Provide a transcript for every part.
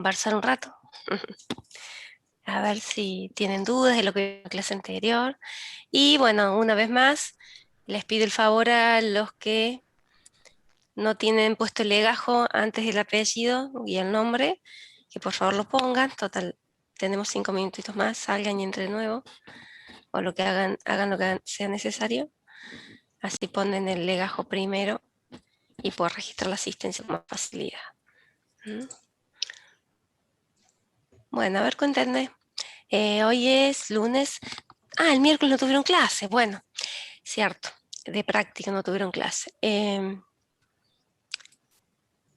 conversar un rato, a ver si tienen dudas de lo que vimos en la clase anterior. Y bueno, una vez más, les pido el favor a los que no tienen puesto el legajo antes del apellido y el nombre, que por favor lo pongan. Total, tenemos 5 minutitos más, salgan y entren de nuevo, o lo que hagan lo que sea necesario. Así ponen el legajo primero y puedo registrar la asistencia con más facilidad. ¿Mm? Bueno, a ver, cuéntenme. Hoy es lunes. Ah, el miércoles no tuvieron clase. Bueno, cierto, de práctica no tuvieron clase.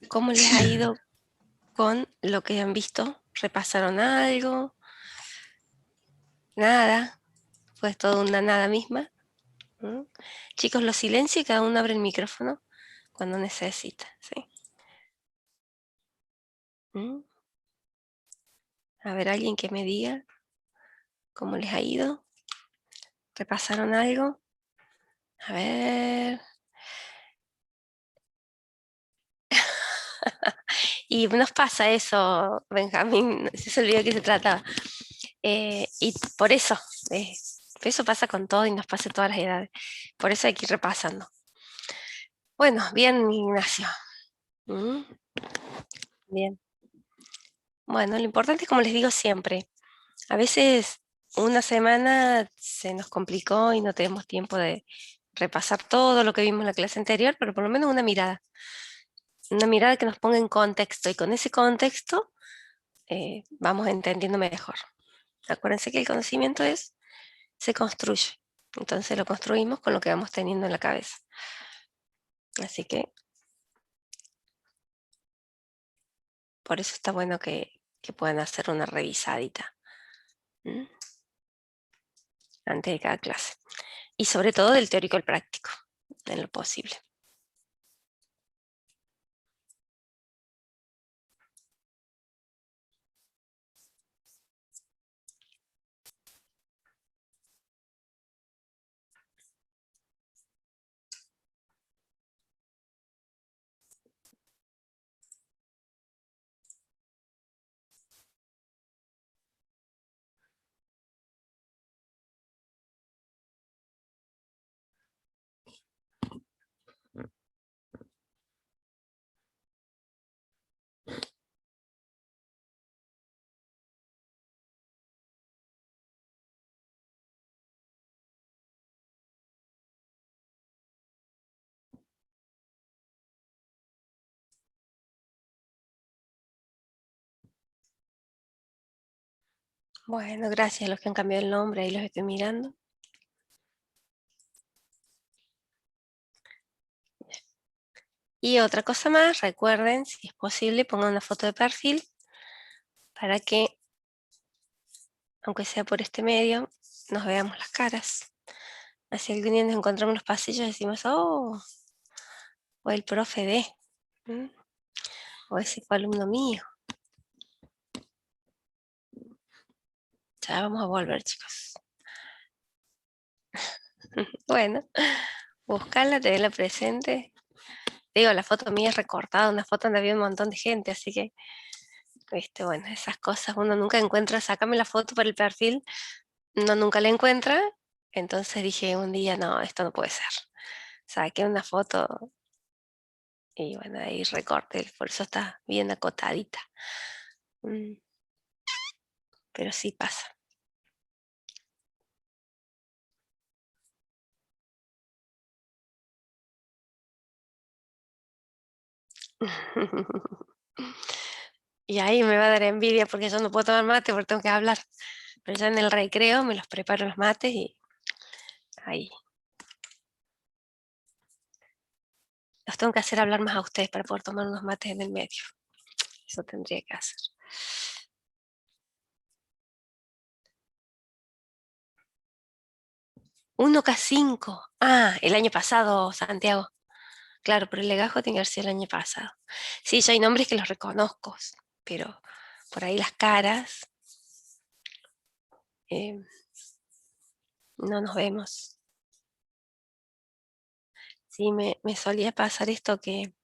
¿Cómo les ha ido con lo que han visto? ¿Repasaron algo? Nada. Pues todo una nada misma. ¿Mm? Chicos, los silencio y cada uno abre el micrófono cuando necesita. ¿Sí? ¿Mm? A ver, alguien que me diga cómo les ha ido. ¿Repasaron algo? A ver. Y nos pasa eso, Benjamín, se olvidó de qué se trataba. Y por eso pasa con todo y nos pasa en todas las edades. Por eso hay que ir repasando. Bueno, bien, Ignacio. ¿Mm? Bien. Bueno, lo importante es, como les digo siempre, a veces una semana se nos complicó y no tenemos tiempo de repasar todo lo que vimos en la clase anterior, pero por lo menos una mirada que nos ponga en contexto y con ese contexto vamos entendiendo mejor. Acuérdense que el conocimiento se construye, entonces lo construimos con lo que vamos teniendo en la cabeza. Así que por eso está bueno que puedan hacer una revisadita, ¿m? Antes de cada clase. Y sobre todo del teórico al práctico, en lo posible. Bueno, gracias a los que han cambiado el nombre, ahí los estoy mirando. Y otra cosa más, recuerden, si es posible, pongan una foto de perfil para que, aunque sea por este medio, nos veamos las caras. Así algún día nos encontramos en los pasillos y decimos, oh, o el profe de, ¿m? O ese fue alumno mío. Ya vamos a volver, chicos. Bueno, buscarla, tenerla presente. Digo, la foto mía es recortada, una foto donde había un montón de gente, así que, bueno, esas cosas uno nunca encuentra. Sácame la foto para el perfil, uno nunca la encuentra. Entonces dije un día, no, esto no puede ser. Saqué una foto y bueno, ahí recorté, por eso está bien acotadita. Mm, pero sí pasa. Y ahí me va a dar envidia porque yo no puedo tomar mate porque tengo que hablar. Pero ya en el recreo me los preparo los mates y ahí. Los tengo que hacer hablar más a ustedes para poder tomar unos mates en el medio. Eso tendría que hacer. 1K5. Ah, el año pasado, Santiago. Claro, pero el legajo tiene que haber sido el año pasado. Sí, ya hay nombres que los reconozco, pero por ahí las caras eh, no nos vemos. Sí, me solía pasar esto que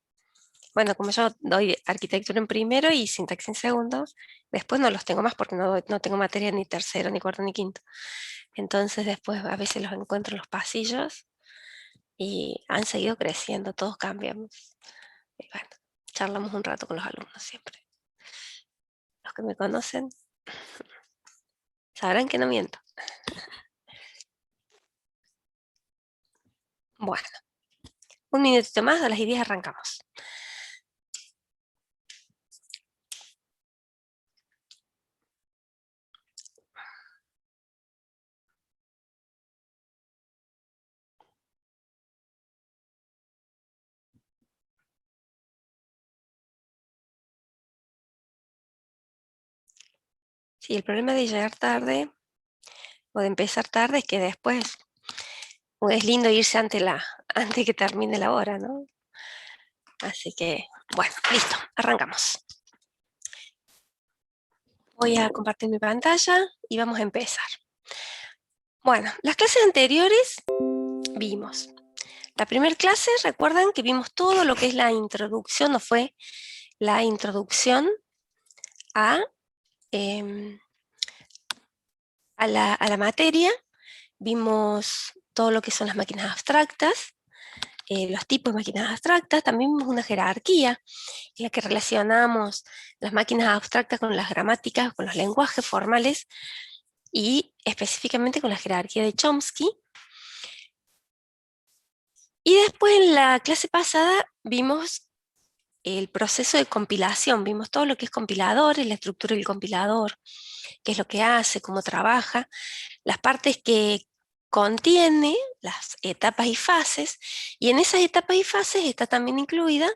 Bueno, como yo doy arquitectura en primero y sintaxis en segundo, después no los tengo más porque no tengo materia ni tercero, ni cuarto, ni quinto. Entonces después a veces los encuentro en los pasillos y han seguido creciendo, todos cambiamos. Y bueno, charlamos un rato con los alumnos siempre. Los que me conocen sabrán que no miento. Bueno, un minutito más, a las 10 arrancamos. Sí, el problema de llegar tarde o de empezar tarde es que después es lindo irse antes que termine la hora, ¿no? Así que, bueno, listo, arrancamos. Voy a compartir mi pantalla y vamos a empezar. Bueno, las clases anteriores vimos. La primera clase, recuerdan que vimos todo lo que es la introducción, no fue la introducción a, em, a la materia. Vimos todo lo que son las máquinas abstractas, los tipos de máquinas abstractas. También vimos una jerarquía en la que relacionamos las máquinas abstractas con las gramáticas, con los lenguajes formales y específicamente con la jerarquía de Chomsky. Y después en la clase pasada vimos el proceso de compilación, vimos todo lo que es compiladores, la estructura del compilador, qué es lo que hace, cómo trabaja, las partes que contiene, las etapas y fases, y en esas etapas y fases está también incluida,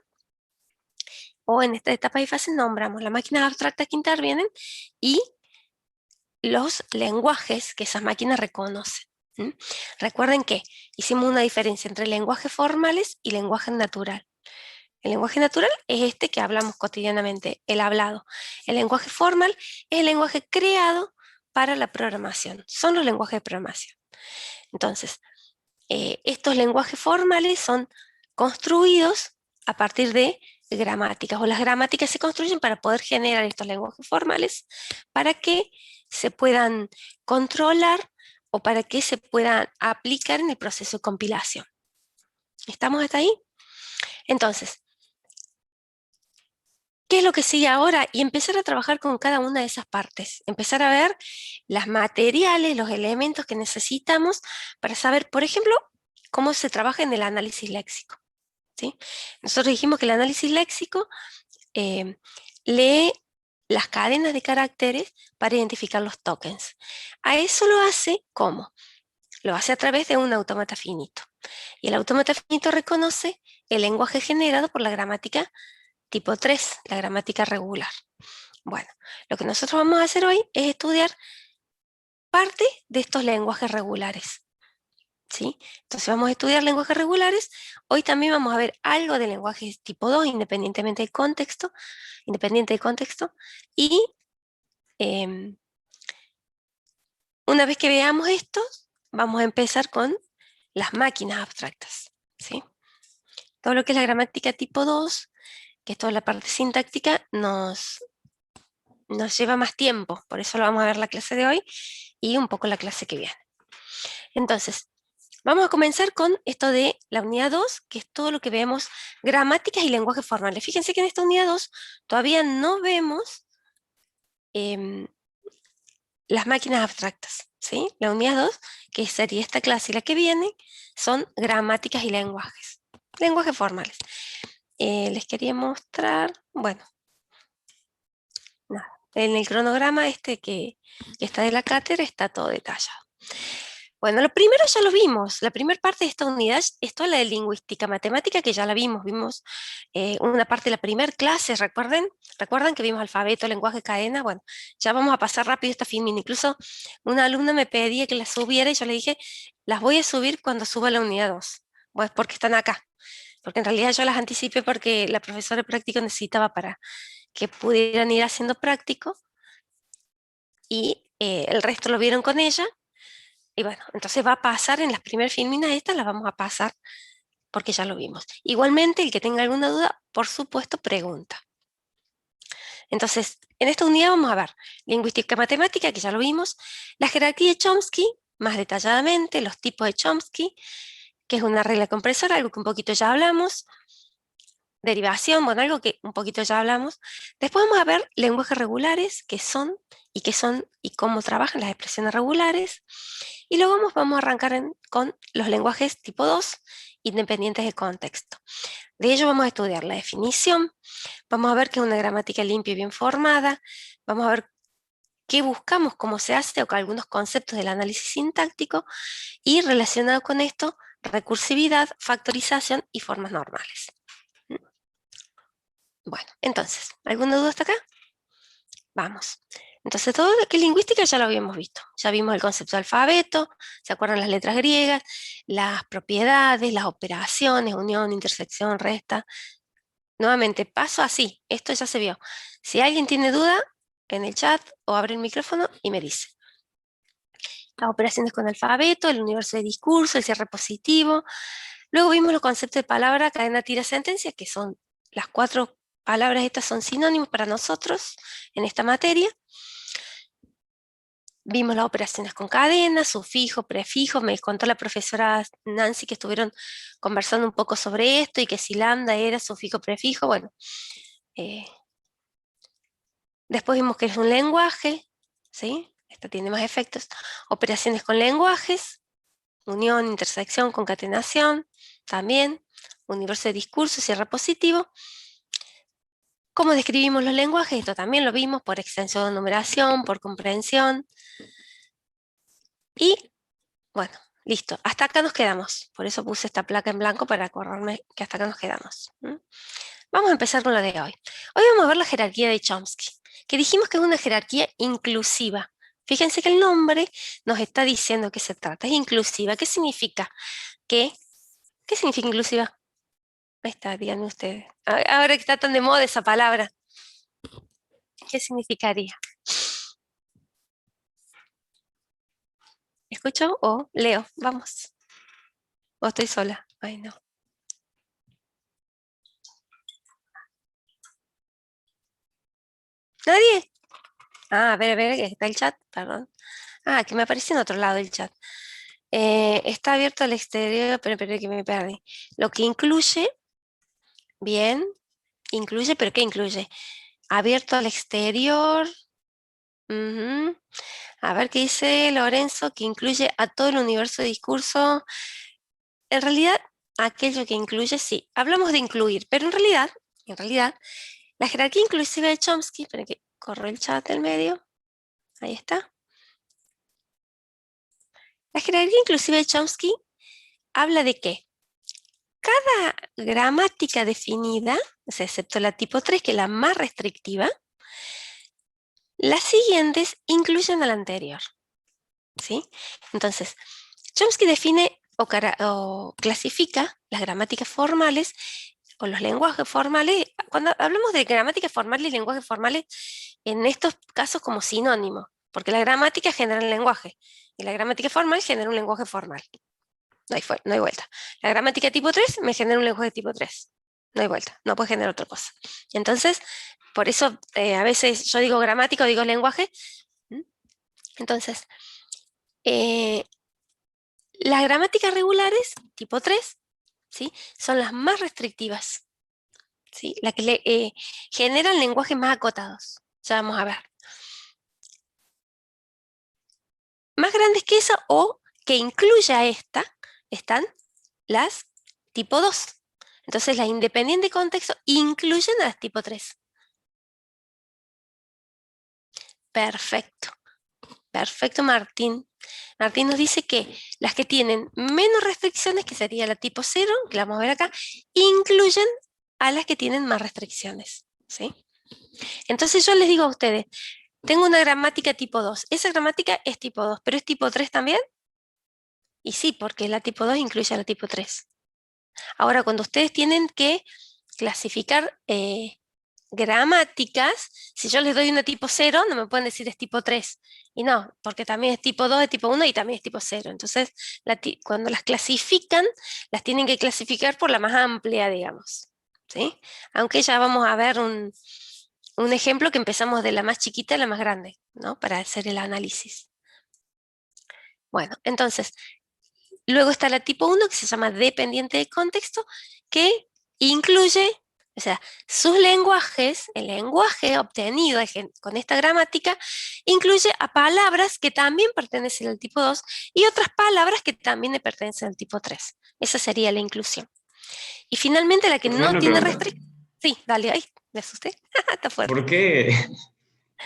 o en estas etapas y fases nombramos las máquinas abstractas que intervienen y los lenguajes que esas máquinas reconocen. ¿Mm? Recuerden que hicimos una diferencia entre lenguajes formales y lenguaje natural. El lenguaje natural es este que hablamos cotidianamente, el hablado. El lenguaje formal es el lenguaje creado para la programación. Son los lenguajes de programación. Entonces, estos lenguajes formales son construidos a partir de gramáticas, o las gramáticas se construyen para poder generar estos lenguajes formales para que se puedan controlar o para que se puedan aplicar en el proceso de compilación. ¿Estamos hasta ahí? Entonces, ¿qué es lo que sigue ahora? Y empezar a trabajar con cada una de esas partes, empezar a ver los materiales, los elementos que necesitamos para saber, por ejemplo, cómo se trabaja en el análisis léxico. ¿Sí? Nosotros dijimos que el análisis léxico eh, lee las cadenas de caracteres para identificar los tokens. A eso lo hace, ¿cómo? Lo hace a través de un autómata finito. Y el autómata finito reconoce el lenguaje generado por la gramática tipo 3, la gramática regular. Bueno, lo que nosotros vamos a hacer hoy es estudiar parte de estos lenguajes regulares. ¿Sí? Entonces vamos a estudiar lenguajes regulares. Hoy también vamos a ver algo de lenguajes tipo 2, independiente del contexto. Y una vez que veamos esto, vamos a empezar con las máquinas abstractas. ¿Sí? Todo lo que es la gramática tipo 2, que es toda la parte sintáctica, nos lleva más tiempo. Por eso lo vamos a ver la clase de hoy y un poco la clase que viene. Entonces, vamos a comenzar con esto de la unidad 2, que es todo lo que vemos, gramáticas y lenguajes formales. Fíjense que en esta unidad 2 todavía no vemos em, las máquinas abstractas. ¿Sí? La unidad 2, que sería esta clase y la que viene, son gramáticas y lenguajes. Lenguajes formales. Les quería mostrar, bueno, nada, en el cronograma este que está de la cátedra está todo detallado. Bueno, lo primero ya lo vimos. La primera parte de esta unidad es toda la de lingüística matemática, que ya la vimos. Vimos una parte de la primera clase, ¿recuerdan que vimos alfabeto, lenguaje, cadena? Bueno, ya vamos a pasar rápido esta filmina. Incluso una alumna me pedía que las subiera y yo le dije, las voy a subir cuando suba la unidad 2. Pues porque están acá. Porque en realidad yo las anticipé porque la profesora de práctico necesitaba para que pudieran ir haciendo práctico y el resto lo vieron con ella. Y bueno, entonces va a pasar en las primeras filminas estas, las vamos a pasar porque ya lo vimos. Igualmente, el que tenga alguna duda, por supuesto, pregunta. Entonces, en esta unidad vamos a ver lingüística matemática, que ya lo vimos, la jerarquía de Chomsky, más detalladamente, los tipos de Chomsky, que es una regla compresora, algo que un poquito ya hablamos, derivación, bueno, algo que un poquito ya hablamos. Después vamos a ver lenguajes regulares, qué son y cómo trabajan las expresiones regulares. Y luego vamos a arrancar con los lenguajes tipo 2, independientes de contexto. De ello vamos a estudiar la definición, vamos a ver qué es una gramática limpia y bien formada, vamos a ver qué buscamos, cómo se hace, o algunos conceptos del análisis sintáctico, y relacionado con esto, recursividad, factorización y formas normales. Bueno, entonces, ¿alguna duda hasta acá? Vamos. Entonces, todo lo que es lingüística ya lo habíamos visto. Ya vimos el concepto de alfabeto, ¿se acuerdan las letras griegas? Las propiedades, las operaciones, unión, intersección, resta. Nuevamente, paso así. Esto ya se vio. Si alguien tiene duda, en el chat o abre el micrófono y me dice. Las operaciones con alfabeto, el universo de discurso, el cierre positivo. Luego vimos los conceptos de palabra, cadena, tira, sentencia, que son las 4 palabras, estas son sinónimos para nosotros en esta materia. Vimos las operaciones con cadena, sufijo, prefijo. Me contó la profesora Nancy que estuvieron conversando un poco sobre esto y que si lambda era sufijo, prefijo. Bueno, después vimos que es un lenguaje, ¿sí? Esto tiene más efectos. Operaciones con lenguajes, unión, intersección, concatenación, también. Universo de discurso, cierre positivo. ¿Cómo describimos los lenguajes? Esto también lo vimos por extensión de numeración, por comprensión. Y, bueno, listo. Hasta acá nos quedamos. Por eso puse esta placa en blanco para acordarme que hasta acá nos quedamos. Vamos a empezar con lo de hoy. Hoy vamos a ver la jerarquía de Chomsky, que dijimos que es una jerarquía inclusiva. Fíjense que el nombre nos está diciendo que se trata. Es inclusiva. ¿Qué significa? ¿Qué significa inclusiva? Ahí está, díganme ustedes. Ahora que está tan de moda esa palabra, ¿qué significaría? ¿Escucho o leo? Vamos. ¿O estoy sola? Ay, no. ¿Nadie? A ver, que está el chat, perdón. Que me aparece en otro lado el chat. Está abierto al exterior, pero que me perdí. Lo que incluye, bien, incluye, pero ¿qué incluye? Abierto al exterior. A ver qué dice Lorenzo, que incluye a todo el universo de discurso. En realidad, aquello que incluye, sí, hablamos de incluir, pero en realidad, la jerarquía inclusiva de Chomsky, espera que corro el chat del medio, ahí está. La jerarquía inclusiva de Chomsky habla de que cada gramática definida, o sea, excepto la tipo 3, que es la más restrictiva, las siguientes incluyen a la anterior, ¿sí? Entonces, Chomsky define o clasifica las gramáticas formales o los lenguajes formales. Cuando hablamos de gramática formal y lenguajes formales, en estos casos como sinónimos, porque la gramática genera un lenguaje y la gramática formal genera un lenguaje formal. No hay vuelta. La gramática tipo 3 me genera un lenguaje tipo 3. No hay vuelta, no puede generar otra cosa. Entonces, por eso a veces yo digo gramática o digo lenguaje. Entonces, eh, las gramáticas regulares, tipo 3, ¿sí? Son las más restrictivas, ¿sí? Las que generan lenguajes más acotados. Ya vamos a ver. Más grandes que esa o que incluya a esta están las tipo 2. Entonces las independientes de contexto incluyen a las tipo 3. Perfecto. Perfecto, Martín. Martín nos dice que las que tienen menos restricciones, que sería la tipo 0, que la vamos a ver acá, incluyen a las que tienen más restricciones, ¿sí? Entonces yo les digo a ustedes, tengo una gramática tipo 2. Esa gramática es tipo 2, pero ¿es tipo 3 también? Y sí, porque la tipo 2 incluye a la tipo 3. Ahora, cuando ustedes tienen que clasificar gramáticas, si yo les doy una tipo 0, no me pueden decir es tipo 3. Y no, porque también es tipo 2, es tipo 1 y también es tipo 0. Entonces, cuando las clasifican, las tienen que clasificar por la más amplia, digamos. ¿Sí? Aunque ya vamos a ver un ejemplo que empezamos de la más chiquita a la más grande, ¿no? Para hacer el análisis. Bueno, entonces, luego está la tipo 1 que se llama dependiente de contexto, que incluye, o sea, sus lenguajes, el lenguaje obtenido con esta gramática, incluye a palabras que también pertenecen al tipo 2 y otras palabras que también le pertenecen al tipo 3. Esa sería la inclusión. Y finalmente la que Profesor, no una tiene pregunta. restricción. Sí, dale, ahí, me asusté. Está fuerte. ¿Por qué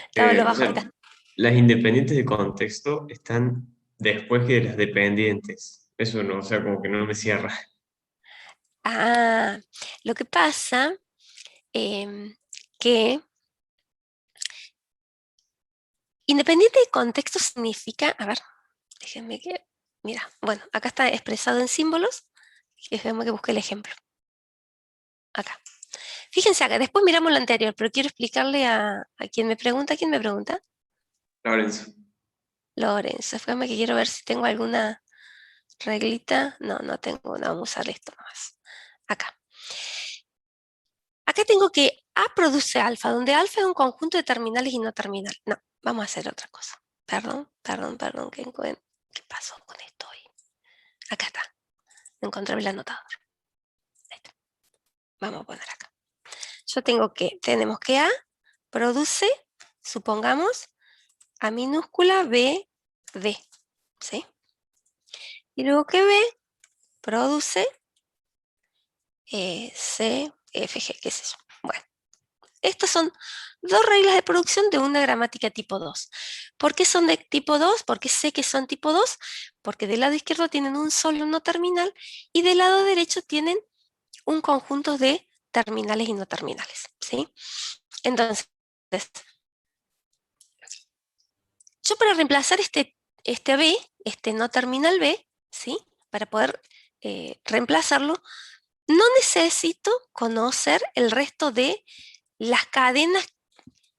Estaba lo o bajo, ahí sea, está. las independientes de contexto están después que las dependientes? Eso no, o sea, como que no me cierra. Ah, lo que pasa que independiente de contexto significa, a ver, déjenme que, mira, bueno, acá está expresado en símbolos, déjenme que busque el ejemplo, acá. Fíjense acá, después miramos lo anterior, pero quiero explicarle a quien me pregunta, ¿quién me pregunta? Lorenzo. Lorenzo, déjame que quiero ver si tengo alguna reglita. No, no tengo una, vamos a usar esto más. Acá. Acá tengo que A produce alfa, donde alfa es un conjunto de terminales y no terminal. No, vamos a hacer otra cosa. Perdón, ¿qué pasó con esto hoy? Acá está, encontré el anotador. Ahí está. Vamos a poner acá. Tenemos que A produce, supongamos, A minúscula B, D, ¿sí? Y luego que B produce C, F, G, qué sé yo. Bueno, estas son dos reglas de producción de una gramática tipo 2. ¿Por qué son de tipo 2? Porque sé que son tipo 2, porque del lado izquierdo tienen un solo no terminal y del lado derecho tienen un conjunto de terminales y no terminales, ¿sí? Entonces, yo para reemplazar este B, este no terminal B, ¿sí? Para poder reemplazarlo, no necesito conocer el resto de las cadenas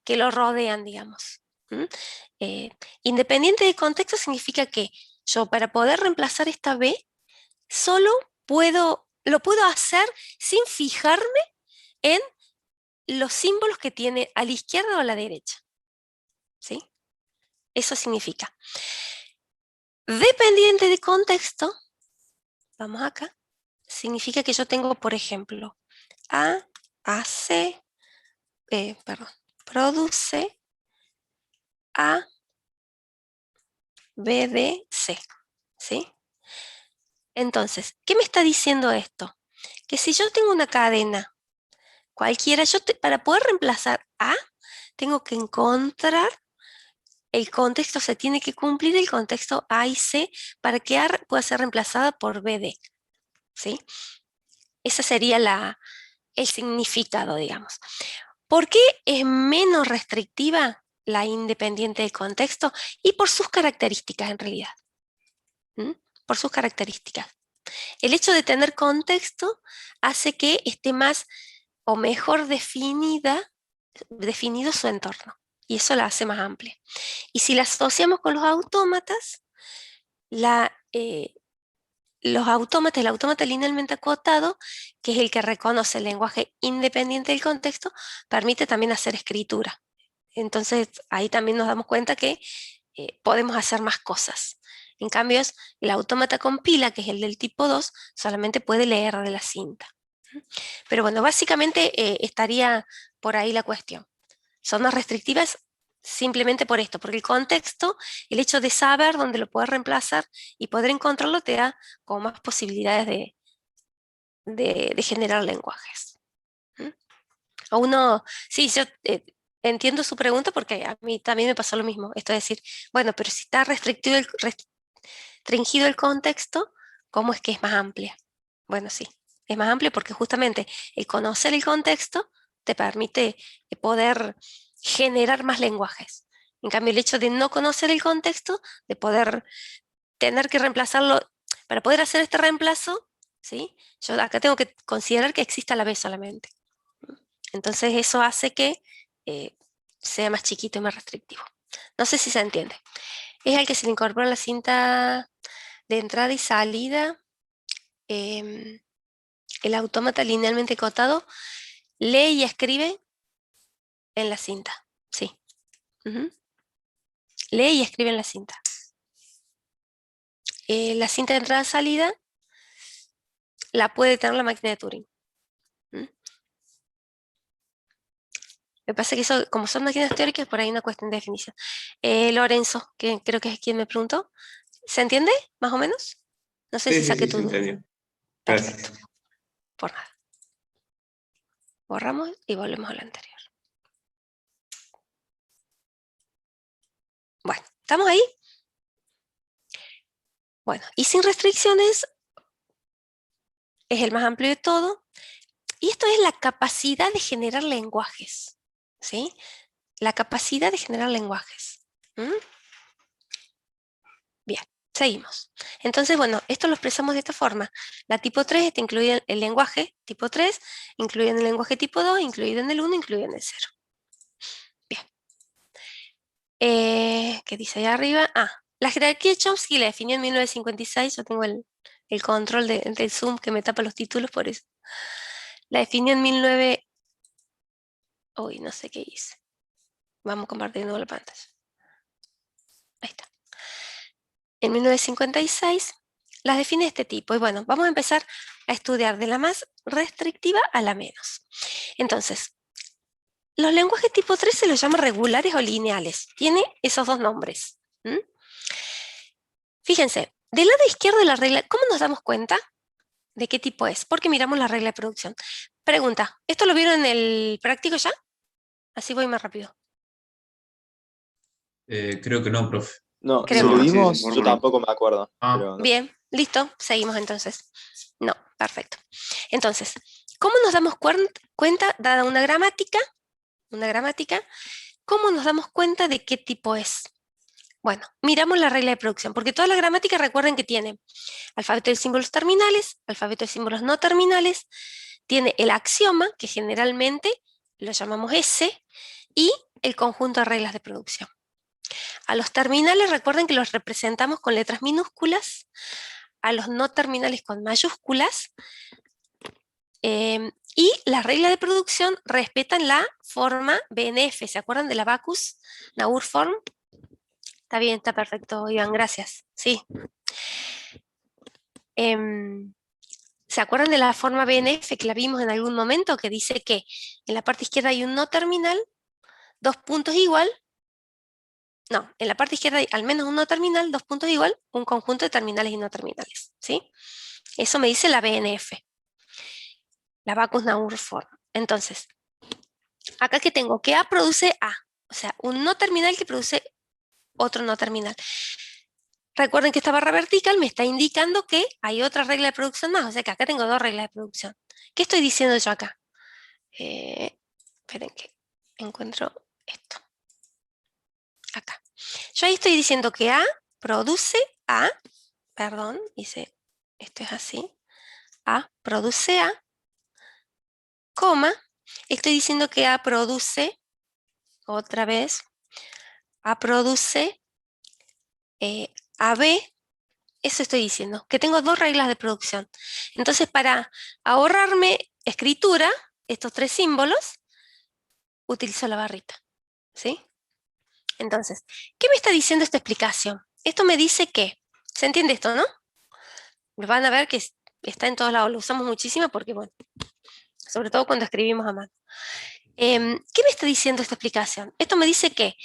que lo rodean, digamos. ¿Mm? Eh, Independiente de contexto significa que yo para poder reemplazar esta B, solo lo puedo hacer sin fijarme en los símbolos que tiene a la izquierda o a la derecha. ¿Sí? Eso significa. Dependiente de contexto, vamos acá, significa que yo tengo, por ejemplo, A, hace, perdón, produce A, B, D, C. ¿Sí? Entonces, ¿qué me está diciendo esto? Que si yo tengo una cadena cualquiera, para poder reemplazar A, tengo que encontrar el contexto, se tiene que cumplir el contexto A y C para que A pueda ser reemplazada por BD. ¿Sí? Ese sería el significado, digamos. ¿Por qué es menos restrictiva la independiente de contexto? Y por sus características, en realidad. ¿Mm? Por sus características. El hecho de tener contexto hace que esté más o mejor definido su entorno. Y eso la hace más amplia. Y si la asociamos con los autómatas, el autómata linealmente acotado, que es el que reconoce el lenguaje independiente del contexto, permite también hacer escritura. Entonces ahí también nos damos cuenta que podemos hacer más cosas. En cambio, el autómata compila, que es el del tipo 2, solamente puede leer de la cinta. Pero bueno, básicamente estaría por ahí la cuestión. Son más restrictivas simplemente por esto, porque el contexto, el hecho de saber dónde lo puedes reemplazar y poder encontrarlo te da como más posibilidades de generar lenguajes. ¿Mm? A uno, sí, yo entiendo su pregunta porque a mí también me pasó lo mismo. Esto es decir, bueno, pero si está restringido el contexto, ¿cómo es que es más amplia? Bueno, sí, es más amplia porque justamente el conocer el contexto te permite poder generar más lenguajes. En cambio, el hecho de no conocer el contexto, de poder tener que reemplazarlo, para poder hacer este reemplazo, ¿sí? Yo acá tengo que considerar que exista la B solamente. Entonces eso hace que sea más chiquito y más restrictivo. No sé si se entiende. Es al que se le incorpora la cinta de entrada y salida, em, el autómata linealmente cotado lee y escribe en la cinta. Sí. Ujú. Lee y escribe en la cinta. La cinta de entrada-salida la puede tener la máquina de Turing. ¿Mm? Lo que pasa es que eso, como son máquinas teóricas, por ahí una cuestión de definición. Lorenzo, que creo que es quien me preguntó, ¿se entiende? ¿Más o menos? No sé Sí, si sí, saqué sí, se tu duda. entendió. Perfecto, Gracias. por nada. Borramos y volvemos a lo anterior. Bueno, ¿estamos ahí? Bueno, y sin restricciones es el más amplio de todo. Y esto es la capacidad de generar lenguajes. ¿Sí? La capacidad de generar lenguajes. ¿Mm? Bien, seguimos. Entonces, bueno, esto lo expresamos de esta forma. La tipo 3 está incluida en el lenguaje tipo 3, incluido en el lenguaje tipo 2, incluido en el 1, incluido en el 0. Bien. ¿Qué dice allá arriba? La jerarquía de Chomsky la definió en 1956. Yo tengo el control del Zoom que me tapa los títulos por eso. La definió en 19... Uy, no sé qué hice. Vamos compartiendo la pantalla. Ahí está. En 1956 las define de este tipo. Y bueno, vamos a empezar a estudiar de la más restrictiva a la menos. Entonces, los lenguajes tipo 3 se los llama regulares o lineales. Tiene esos dos nombres. ¿Mm? Fíjense, del lado izquierdo de la regla, ¿cómo nos damos cuenta de qué tipo es? Porque miramos la regla de producción. Pregunta, ¿esto lo vieron en el práctico ya? Así voy más rápido. Creo que no, profe. No, Creo si que lo No, no. así de vimos, yo fórmula. tampoco me acuerdo. Ah, Pero no. Bien, listo, seguimos entonces. No, perfecto. Entonces, ¿cómo nos damos cuenta, dada una gramática, cómo nos damos cuenta de qué tipo es? Bueno, miramos la regla de producción, porque toda la gramática recuerden que tiene alfabeto de símbolos terminales, alfabeto de símbolos no terminales, tiene el axioma, que generalmente lo llamamos S, y el conjunto de reglas de producción. A los terminales recuerden que los representamos con letras minúsculas, a los no terminales con mayúsculas, y las reglas de producción respetan la forma BNF. ¿Se acuerdan de la Backus-Naur form? Está bien, está perfecto, Iván, gracias. Sí. ¿Se acuerdan de la forma BNF que la vimos en algún momento? Que dice que en la parte izquierda hay un no terminal, dos puntos igual. No, en la parte izquierda hay al menos un no terminal, dos puntos igual, un conjunto de terminales y no terminales. ¿Sí? Eso me dice la BNF, la Backus-Naur form. Entonces, acá que tengo que A produce A, o sea, un no terminal que produce otro no terminal. Recuerden que esta barra vertical me está indicando que hay otra regla de producción más, o sea que acá tengo dos reglas de producción. ¿Qué estoy diciendo yo acá? Esperen que encuentro esto. Acá. Yo ahí estoy diciendo que A produce A, perdón, hice, esto es así, A produce A, coma, estoy diciendo que A produce, otra vez, A produce AB, eso estoy diciendo, que tengo dos reglas de producción. Entonces, para ahorrarme escritura, estos tres símbolos, utilizo la barrita. ¿Sí? Entonces, ¿qué me está diciendo esta explicación? Esto me dice que, ¿se entiende esto, no? Van a ver que está en todos lados, lo usamos muchísimo porque, bueno, sobre todo cuando escribimos a mano. ¿Qué me está diciendo esta explicación? Esto me dice que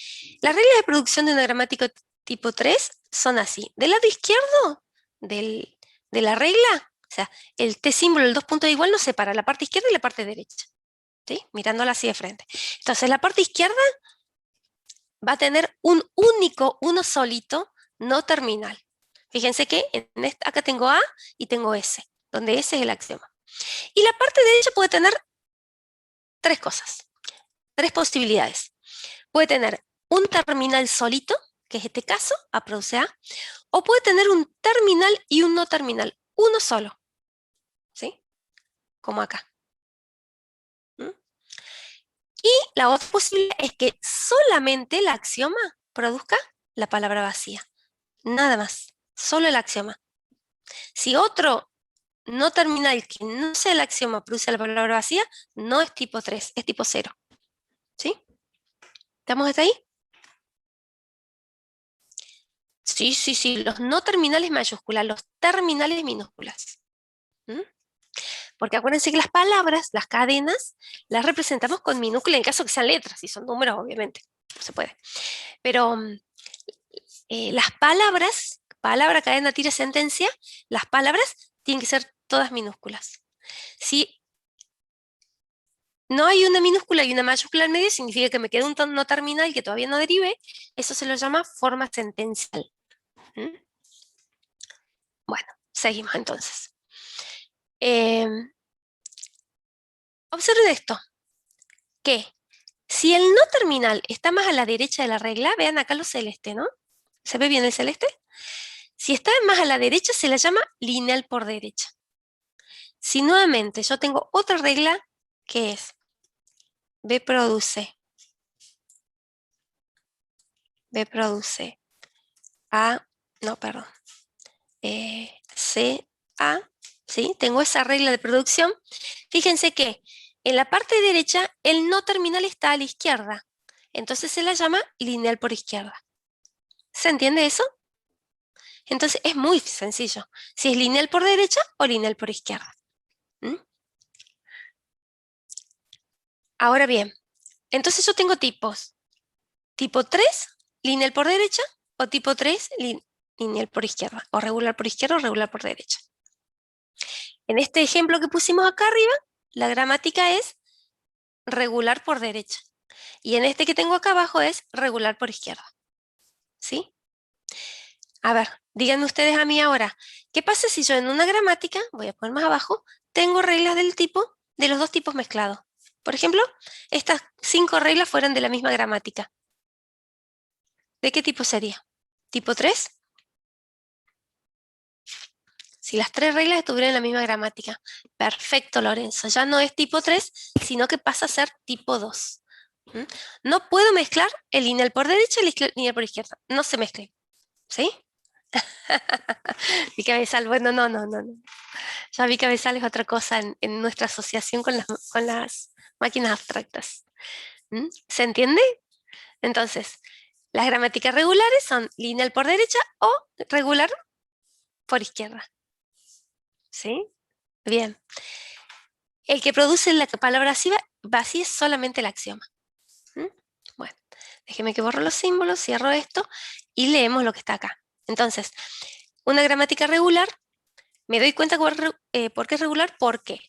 las reglas de producción de una gramática tipo 3 son así. Del lado izquierdo de la regla, o sea, el T símbolo, el dos puntos igual, nos separa la parte izquierda y la parte derecha. ¿Sí? Mirándola así de frente. Entonces, la parte izquierda va a tener un único, uno solito, no terminal. Fíjense que acá tengo A y tengo S, donde S es el axioma. Y la parte derecha puede tener tres cosas, tres posibilidades. Puede tener un terminal solito, que es este caso, A produce A, o puede tener un terminal y un no terminal, uno solo, ¿sí? Como acá. ¿Mm? Y la otra posibilidad es que solamente el axioma produzca la palabra vacía. Nada más, solo el axioma. Si otro no terminal que no sea el axioma produce la palabra vacía, no es tipo 3, es tipo 0. ¿Sí? ¿Estamos hasta ahí? Sí, sí, sí, los no terminales mayúsculas, los terminales minúsculas. ¿Mm? Porque acuérdense que las palabras, las cadenas, las representamos con minúscula en caso que sean letras, si son números, obviamente, no se puede. Pero las palabras, palabra, cadena, tira, sentencia, las palabras tienen que ser todas minúsculas. Si no hay una minúscula y una mayúscula en medio, significa que me queda un no terminal que todavía no derive. Eso se lo llama forma sentencial. ¿Mm? Bueno, seguimos entonces. Observen esto, que si el no terminal está más a la derecha de la regla, vean acá lo celeste, ¿no? ¿Se ve bien el celeste? Si está más a la derecha, se la llama lineal por derecha. Si nuevamente yo tengo otra regla, que es B produce A, no, perdón, C, A, ¿sí? Tengo esa regla de producción. Fíjense que en la parte derecha el no terminal está a la izquierda. Entonces se la llama lineal por izquierda. ¿Se entiende eso? Entonces es muy sencillo. Si es lineal por derecha o lineal por izquierda. ¿Mm? Ahora bien, entonces yo tengo tipos. Tipo 3, lineal por derecha, o tipo 3, lineal por izquierda, o regular por izquierda o regular por derecha. En este ejemplo que pusimos acá arriba, la gramática es regular por derecha. Y en este que tengo acá abajo es regular por izquierda. ¿Sí? A ver, díganme ustedes a mí ahora, ¿qué pasa si yo en una gramática, voy a poner más abajo, tengo reglas del tipo, de los dos tipos mezclados? Por ejemplo, estas 5 reglas fueran de la misma gramática. ¿De qué tipo sería? ¿Tipo 3? Si las 3 reglas estuvieran en la misma gramática. Perfecto, Lorenzo. Ya no es tipo 3, sino que pasa a ser tipo 2. ¿Mm? No puedo mezclar el lineal por derecha y el lineal por izquierda. No se mezclen. ¿Sí? Mi cabezal, bueno, no. Ya mi cabezal es otra cosa en nuestra asociación con las máquinas abstractas. ¿Mm? ¿Se entiende? Entonces, las gramáticas regulares son lineal por derecha o regular por izquierda. ¿Sí? Bien. El que produce la palabra vacía es solamente el axioma. ¿Mm? Bueno, déjeme que borro los símbolos, cierro esto y leemos lo que está acá. Entonces, una gramática regular, me doy cuenta por qué es regular, porque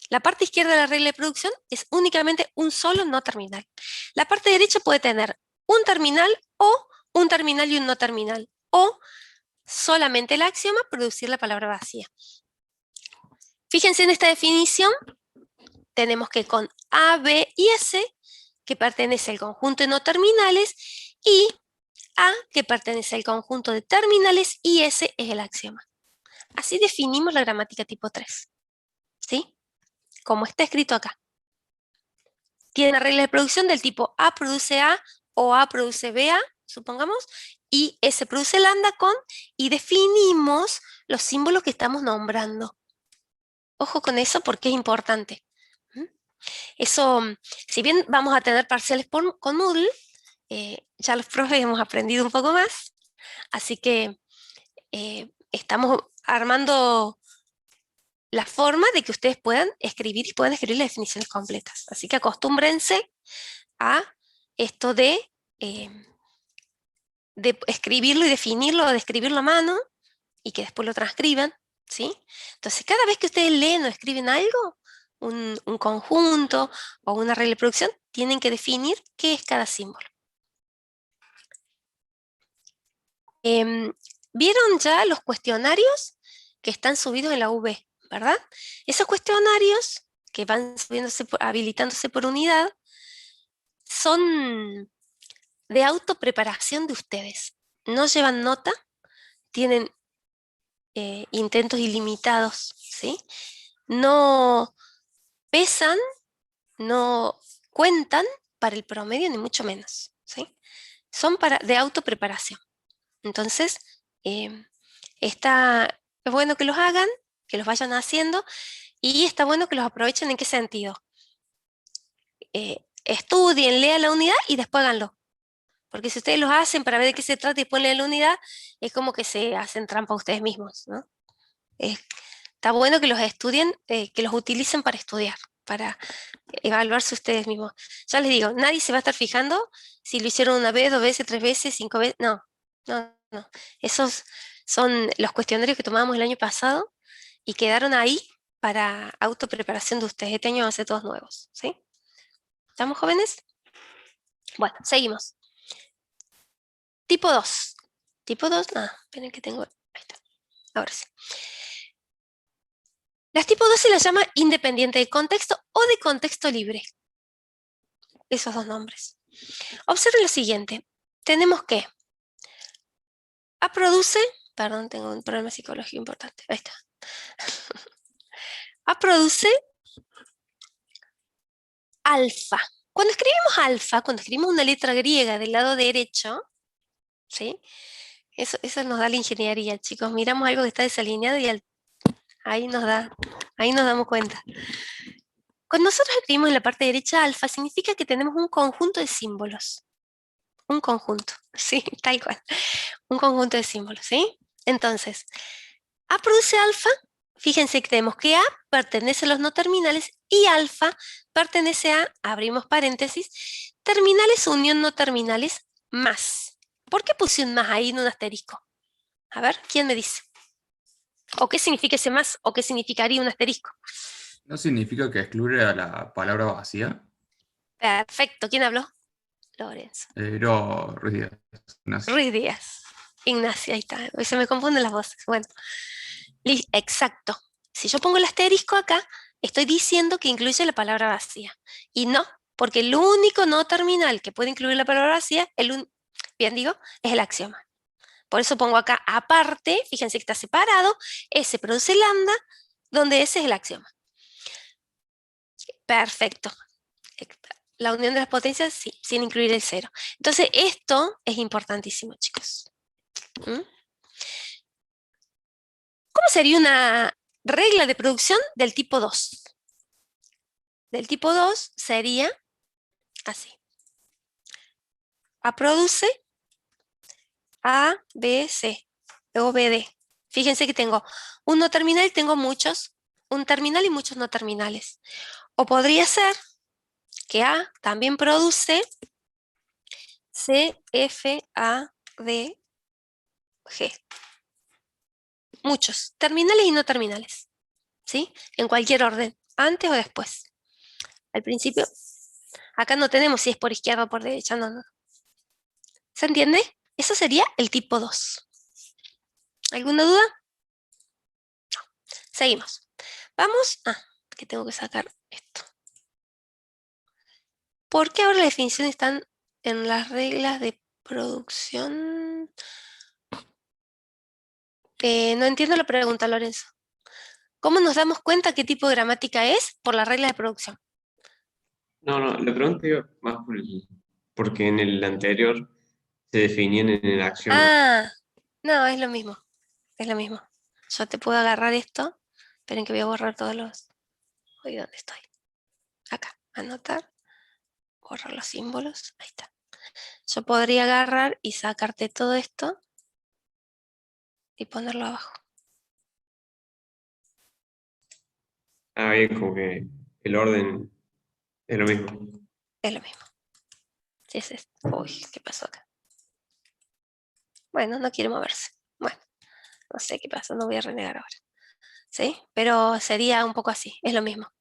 la parte izquierda de la regla de producción es únicamente un solo no terminal. La parte derecha puede tener un terminal o un terminal y un no terminal, o solamente el axioma producir la palabra vacía. Fíjense en esta definición, tenemos que con A, B y S, que pertenece al conjunto de no terminales, y A, que pertenece al conjunto de terminales, y S es el axioma. Así definimos la gramática tipo 3, ¿sí? Como está escrito acá. Tiene una regla de producción del tipo A produce A o A produce BA, supongamos, y S produce lambda con, y definimos los símbolos que estamos nombrando. Ojo con eso porque es importante. Eso, si bien vamos a tener parciales con Moodle, ya los profes hemos aprendido un poco más, así que estamos armando la forma de que ustedes puedan escribir y puedan escribir las definiciones completas. Así que acostúmbrense a esto eh, de escribirlo y definirlo, o de escribirlo a mano y que después lo transcriban, ¿sí? Entonces, cada vez que ustedes leen o escriben algo, un conjunto o una regla de producción, tienen que definir qué es cada símbolo. ¿Vieron ya los cuestionarios que están subidos en la UB, verdad? Esos cuestionarios que van habilitándose por unidad son de autopreparación de ustedes. No llevan nota, tienen intentos ilimitados, ¿sí? No pesan, no cuentan para el promedio ni mucho menos, ¿sí? Son de autopreparación. Entonces, es bueno que los hagan, que los vayan haciendo, y está bueno que los aprovechen. ¿En qué sentido? Estudien, lean la unidad y después háganlo. Porque si ustedes los hacen para ver de qué se trata y después leen la unidad, es como que se hacen trampa ustedes mismos, ¿no? Está bueno que los estudien, que los utilicen para estudiar, para evaluarse ustedes mismos. Ya les digo, nadie se va a estar fijando si lo hicieron una vez, 2 veces, 3 veces, 5 veces. No, no, no. Esos son los cuestionarios que tomábamos el año pasado y quedaron ahí para autopreparación de ustedes. Este año van a ser todos nuevos, ¿sí? ¿Estamos, jóvenes? Bueno, seguimos. Tipo 2. Tipo 2, esperen que tengo. Ahí está. Ahora sí. Las tipo 2 se las llama independiente de contexto o de contexto libre. Esos dos nombres. Observen lo siguiente. Tenemos que A produce, perdón, tengo un problema psicológico importante. Ahí está. A produce alfa. Cuando escribimos alfa, cuando escribimos una letra griega del lado derecho, ¿sí? Eso nos da la ingeniería, chicos. Miramos algo que está desalineado y ahí nos damos cuenta. Cuando nosotros escribimos en la parte derecha alfa, significa que tenemos un conjunto de símbolos. Un conjunto, sí, tal cual. Un conjunto de símbolos, ¿sí? Entonces, A produce alfa. Fíjense que tenemos que A pertenece a los no terminales y alfa pertenece a, abrimos paréntesis, terminales unión no terminales más. ¿Por qué puse un más ahí en un asterisco? A ver, ¿quién me dice? ¿O qué significa ese más? ¿O qué significaría un asterisco? ¿No significa que excluye a la palabra vacía? Perfecto, ¿quién habló? Lorenzo. No, Ruiz Díaz, Ignacio. Ruiz Díaz. Ignacio, ahí está. Hoy se me confunden las voces. Bueno, exacto. Si yo pongo el asterisco acá, estoy diciendo que incluye la palabra vacía. Y no, porque el único no terminal que puede incluir la palabra vacía, bien digo, es el axioma. Por eso pongo acá aparte, fíjense que está separado, S produce lambda, donde S es el axioma. Perfecto. La unión de las potencias, sí, sin incluir el cero. Entonces, esto es importantísimo, chicos. ¿Mm? ¿Cómo sería una regla de producción del tipo 2? Del tipo 2 sería así. A produce A, B, C. Luego B, D. Fíjense que tengo un no terminal y tengo muchos, un terminal y muchos no terminales. O podría ser que A también produce C, F, A, D, G. Muchos, terminales y no terminales. ¿Sí? En cualquier orden, antes o después. Al principio, acá no tenemos si es por izquierda o por derecha, no. ¿Se entiende? Eso sería el tipo 2. ¿Alguna duda? No. Seguimos. Vamos que tengo que sacar esto. ¿Por qué ahora las definiciones están en las reglas de producción? No entiendo la pregunta, Lorenzo. ¿Cómo nos damos cuenta qué tipo de gramática es? Por las reglas de producción. No, le pregunto yo más porque en el anterior se definían en el axioma. No, es lo mismo. Es lo mismo. Yo te puedo agarrar esto. Esperen que voy a borrar todos los... Oye, ¿dónde estoy? Acá. Anotar. Borrar los símbolos. Ahí está. Yo podría agarrar y sacarte todo esto y ponerlo abajo. Bien, como que el orden es lo mismo. Es lo mismo. Sí, es esto. Uy, ¿qué pasó acá? Bueno, no quiere moverse. Bueno, no sé qué pasa, no voy a renegar ahora. ¿Sí? Pero sería un poco así, es lo mismo.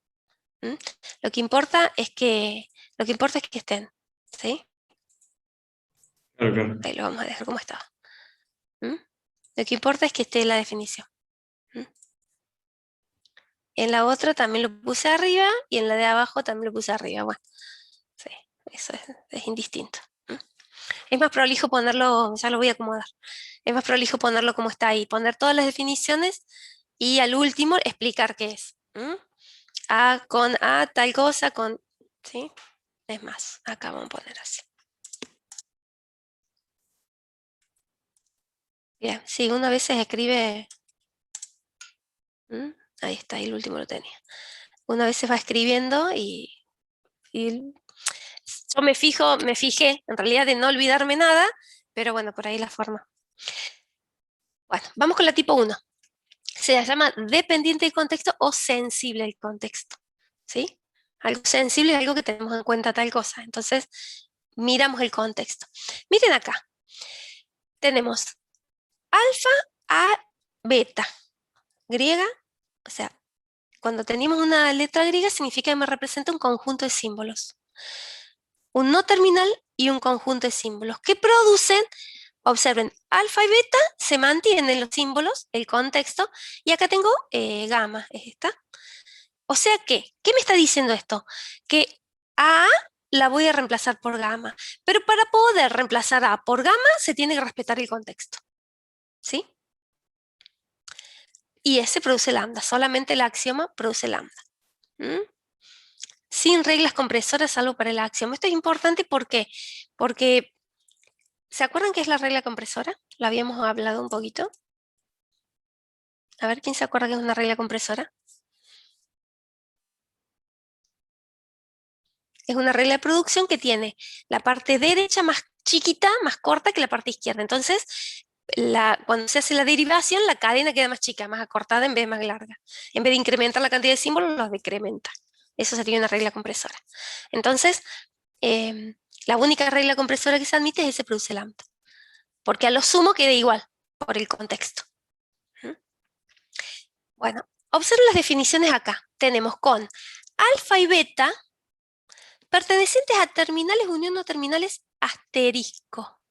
¿Mm? Lo que importa es que estén. ¿Sí? Claro, claro. Ahí lo vamos a dejar como estaba. ¿Mm? Lo que importa es que esté la definición. ¿Mm? En la otra también lo puse arriba y en la de abajo también lo puse arriba. Bueno, sí, eso es indistinto. ¿Mm? Es más prolijo ponerlo, ya lo voy a acomodar. Es más prolijo ponerlo como está ahí, poner todas las definiciones y al último explicar qué es. ¿Mm? A con A, tal cosa, con... ¿sí? Es más, acá vamos a poner así. Bien, sí, uno a veces escribe... Ahí está, ahí el último lo tenía. Uno a veces va escribiendo y yo me fijé, en realidad, de no olvidarme nada, pero bueno, por ahí la forma. Bueno, vamos con la tipo 1. Se llama dependiente del contexto o sensible al contexto, ¿sí? Algo sensible es algo que tenemos en cuenta tal cosa. Entonces, miramos el contexto. Miren acá. Tenemos alfa a beta. Griega, o sea, cuando tenemos una letra griega significa que me representa un conjunto de símbolos. Un no terminal y un conjunto de símbolos que producen, observen, alfa y beta se mantienen los símbolos, el contexto, y acá tengo gamma, es esta. O sea que, ¿qué me está diciendo esto? Que a la voy a reemplazar por gamma, pero para poder reemplazar a por gamma se tiene que respetar el contexto, ¿sí? Y ese produce lambda, solamente el axioma produce lambda. Sin reglas compresoras salvo para el axioma. Esto es importante porque ¿se acuerdan qué es la regla compresora? Lo habíamos hablado un poquito. A ver, ¿quién se acuerda qué es una regla compresora? Es una regla de producción que tiene la parte derecha más chiquita, más corta que la parte izquierda. Entonces, cuando se hace la derivación, la cadena queda más chica, más acortada en vez de más larga. En vez de incrementar la cantidad de símbolos, los decrementa. Eso sería una regla compresora. Entonces, la única regla compresora que se admite es ese produce lambda. Porque a lo sumo queda igual por el contexto. Bueno, observen las definiciones acá. Tenemos con alfa y beta pertenecientes a terminales unión o terminales asterisco.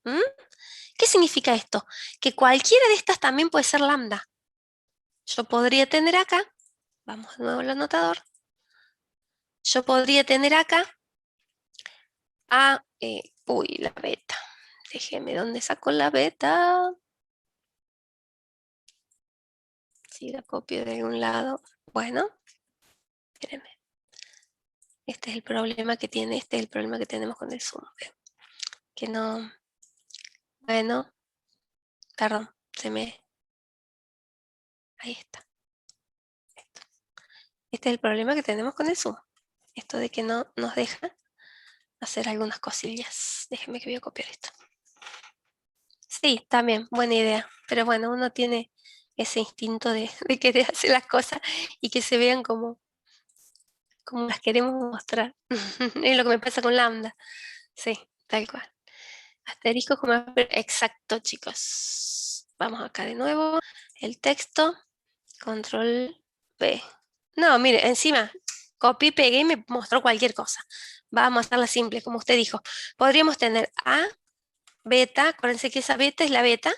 ¿Qué significa esto? Que cualquiera de estas también puede ser lambda. Yo podría tener acá, vamos de nuevo al anotador, yo podría tener acá a, la beta. Déjeme, ¿dónde saco la beta? Si la copio de algún lado. Bueno, espérenme. Este es el problema que tiene, este es el problema que tenemos con el Zoom. Que no, bueno, perdón, ahí está. Este es el problema que tenemos con el Zoom. Esto de que no nos deja hacer algunas cosillas. Déjenme que voy a copiar esto. Sí, también, buena idea. Pero bueno, uno tiene ese instinto de querer hacer las cosas y que se vean como las queremos mostrar. Es lo que me pasa con Lambda. Sí, tal cual. Asterisco como... Exacto, chicos. Vamos acá de nuevo. El texto. Control P. No, mire, encima copié y pegué y me mostró cualquier cosa. Vamos a hacerla simple, como usted dijo. Podríamos tener A, beta, acuérdense que esa beta es la beta.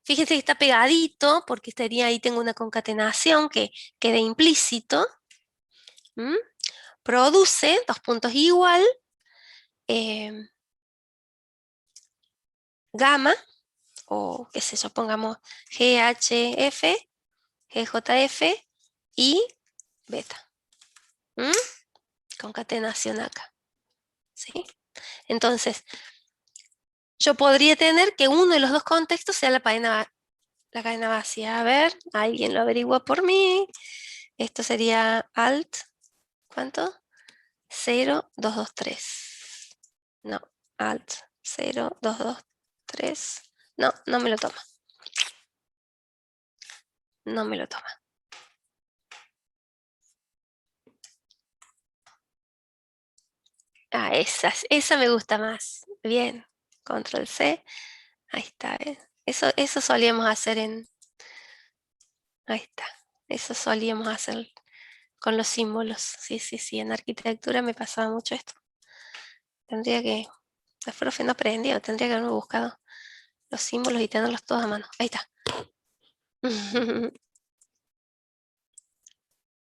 Fíjense que está pegadito, porque estaría ahí, tengo una concatenación que queda implícito. Produce, dos puntos igual, gamma, o qué sé yo, pongamos GHF, GJF y beta. Concatenación acá. ¿Sí? Entonces, yo podría tener que uno de los dos contextos sea la cadena vacía. A ver, alguien lo averigua por mí. Esto sería alt, ¿cuánto? 0, 2, 2, 3. No, alt, 0, 2, 2, 3. No, no me lo toma. No me lo toma. Ah, esa me gusta más. Bien, control C. Ahí está. Eso solíamos hacer ahí está. Eso solíamos hacer con los símbolos. Sí, sí, sí. En arquitectura me pasaba mucho esto. Tendría que... La profe no aprendió. Tendría que haberme buscado los símbolos y tenerlos todos a mano. Ahí está.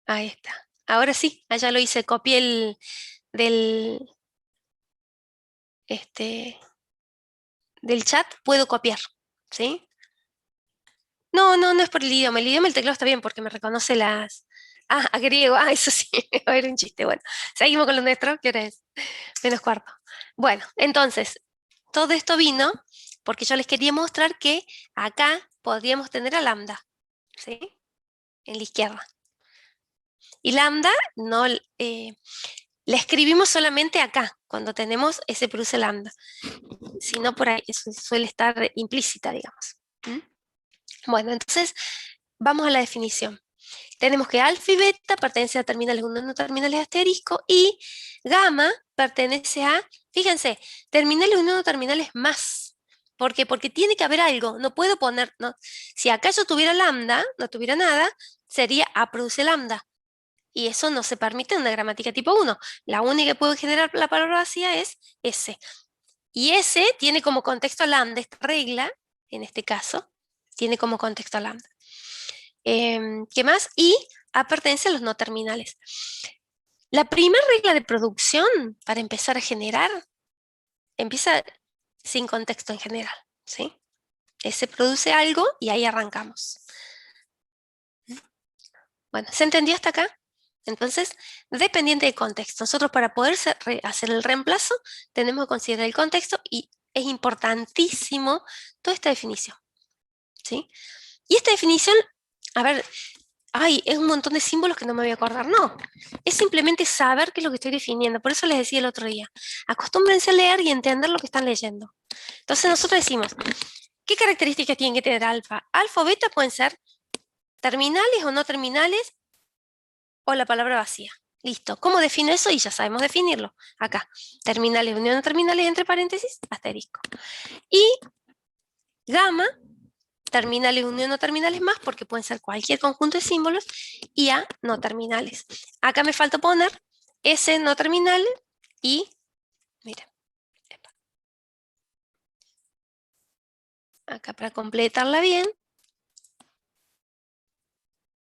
Ahí está. Ahora sí, allá lo hice. Copié del, del chat. Puedo copiar. ¿Sí? No, no, no es por el idioma. El idioma, el teclado está bien porque me reconoce las a griego, eso sí, era un chiste. Bueno, seguimos con lo nuestro, ¿qué hora es? -4. Bueno, entonces, todo esto vino porque yo les quería mostrar que acá podríamos tener a lambda, ¿sí? En la izquierda. Y lambda no la escribimos solamente acá, cuando tenemos ese produce lambda. Si no, por ahí eso suele estar implícita, digamos. ¿Mm? Bueno, entonces vamos a la definición. Tenemos que alfa y beta pertenecen a terminales 1 no terminales asterisco y gamma pertenece a, fíjense, terminales 1 no terminales más. ¿Por qué? Porque tiene que haber algo, no puedo poner, no. Si acá yo tuviera lambda, no tuviera nada, sería A produce lambda. Y eso no se permite en una gramática tipo 1. La única que puede generar la palabra vacía es S. Y S tiene como contexto lambda, esta regla, en este caso, tiene como contexto lambda. ¿Qué más? Y A pertenece a los no terminales. La primera regla de producción, para empezar a generar, empieza sin contexto en general, ¿sí? Se produce algo y ahí arrancamos. Bueno, ¿se entendió hasta acá? Entonces, dependiente del contexto. Nosotros para poder hacer el reemplazo tenemos que considerar el contexto y es importantísimo toda esta definición, ¿sí? Y esta definición, a ver, ay, es un montón de símbolos que no me voy a acordar. No, es simplemente saber qué es lo que estoy definiendo. Por eso les decía el otro día, acostúmbrense a leer y entender lo que están leyendo. Entonces nosotros decimos, ¿qué características tiene que tener alfa? Alfa o beta pueden ser terminales o no terminales o la palabra vacía. Listo. ¿Cómo defino eso? Y ya sabemos definirlo. Acá, terminales, unión no terminales, entre paréntesis, asterisco. Y gamma, terminales, unión no terminales más, porque pueden ser cualquier conjunto de símbolos, y A, no terminales. Acá me falta poner S no terminal y, miren, acá para completarla bien,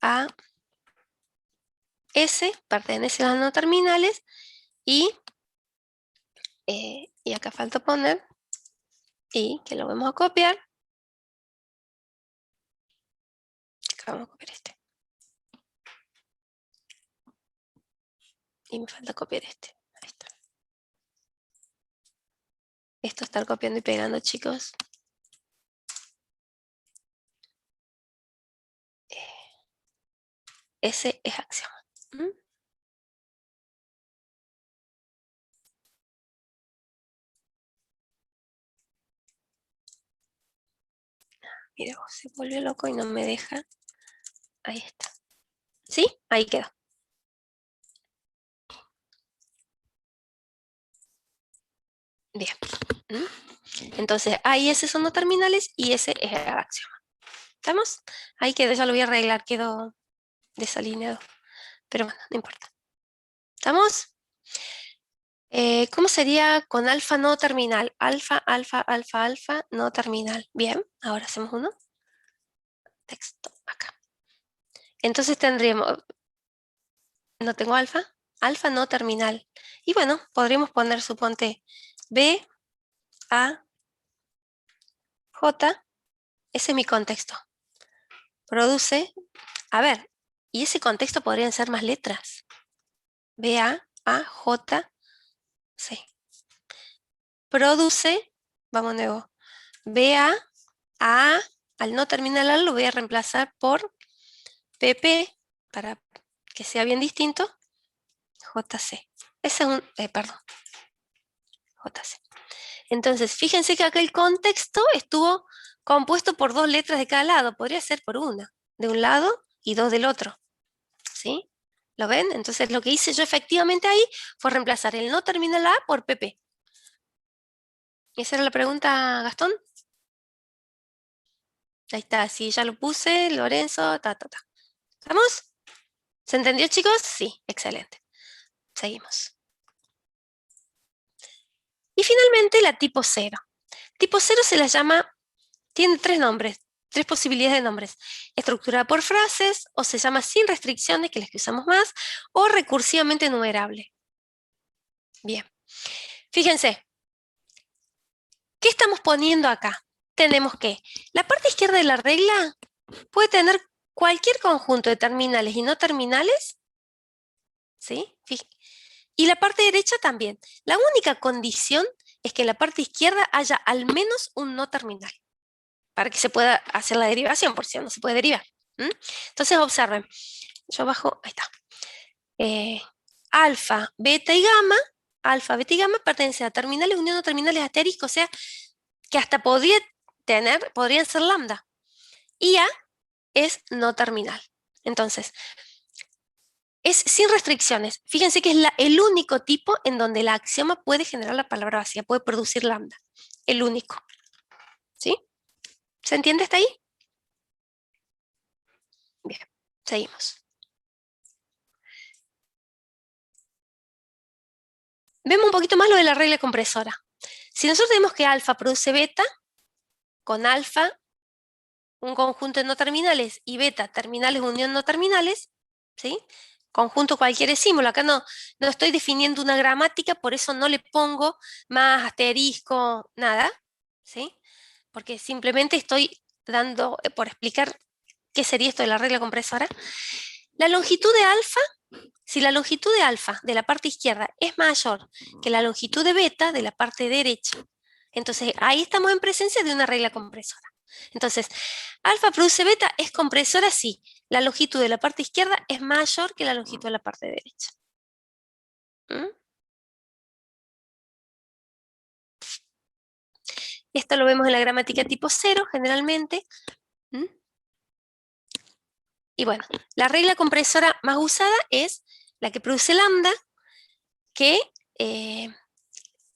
A, S pertenece a las no terminales y acá falta poner y, que lo vamos a copiar. Acá vamos a copiar este. Y me falta copiar este. Ahí está. Esto estar copiando y pegando, chicos. Ese es axioma. ¿Mm? Mira, se vuelve loco y no me deja. Ahí está. ¿Sí? Ahí quedó. Bien. ¿Mm? Entonces, A y S son no terminales y ese es el axioma. ¿Estamos? Ahí quedó, ya lo voy a arreglar, quedó desalineado. Pero bueno, no importa. ¿Estamos? ¿Cómo sería con alfa no terminal? Alfa, alfa, alfa, alfa, no terminal. Bien, ahora hacemos uno. Texto, acá. Entonces tendríamos, no tengo alfa, alfa no terminal. Y bueno, podríamos poner, suponte, B, A, J, ese es mi contexto. Produce, a ver, y ese contexto podrían ser más letras. B, A, J, C. Produce, vamos de nuevo, B, A, al no terminal lo voy a reemplazar por PP, para que sea bien distinto, JC. Ese es un, perdón, JC. Entonces, fíjense que acá el contexto estuvo compuesto por dos letras de cada lado. Podría ser por una, de un lado y dos del otro. ¿Sí? ¿Lo ven? Entonces, lo que hice yo efectivamente ahí fue reemplazar el no terminal A por PP. ¿Esa era la pregunta, Gastón? Ahí está, sí, ya lo puse, Lorenzo, ¿Estamos? ¿Se entendió, chicos? Sí, excelente. Seguimos. Y finalmente la tipo 0. Tipo 0 se la llama, tiene tres nombres, tres posibilidades de nombres. Estructurada por frases, o se llama sin restricciones, que es la que usamos más, o recursivamente enumerable. Bien. Fíjense, ¿qué estamos poniendo acá? Tenemos que la parte izquierda de la regla puede tener cualquier conjunto de terminales y no terminales, ¿sí? Y la parte derecha también. La única condición es que en la parte izquierda haya al menos un no terminal, para que se pueda hacer la derivación, por si no se puede derivar. Entonces observen, yo bajo, ahí está. Alfa, beta y gamma pertenecen a terminales unión no terminales asterisco, o sea, que hasta podrían ser lambda. Y A es no terminal. Entonces, es sin restricciones. Fíjense que es el único tipo en donde la axioma puede generar la palabra vacía, puede producir lambda. El único. ¿Sí? ¿Se entiende hasta ahí? Bien, seguimos. Vemos un poquito más lo de la regla compresora. Si nosotros tenemos que alfa produce beta, con alfa un conjunto de no terminales y beta terminales unión no terminales, ¿sí? Conjunto cualquier símbolo. Acá no estoy definiendo una gramática, por eso no le pongo más asterisco, nada, ¿sí? Porque simplemente estoy dando, por explicar qué sería esto de la regla compresora. La longitud de alfa, si la longitud de alfa de la parte izquierda es mayor que la longitud de beta de la parte derecha, entonces ahí estamos en presencia de una regla compresora. Entonces, alfa produce beta es compresora si la longitud de la parte izquierda es mayor que la longitud de la parte derecha. Esto lo vemos en la gramática tipo 0 generalmente. Y bueno, la regla compresora más usada es la que produce lambda, que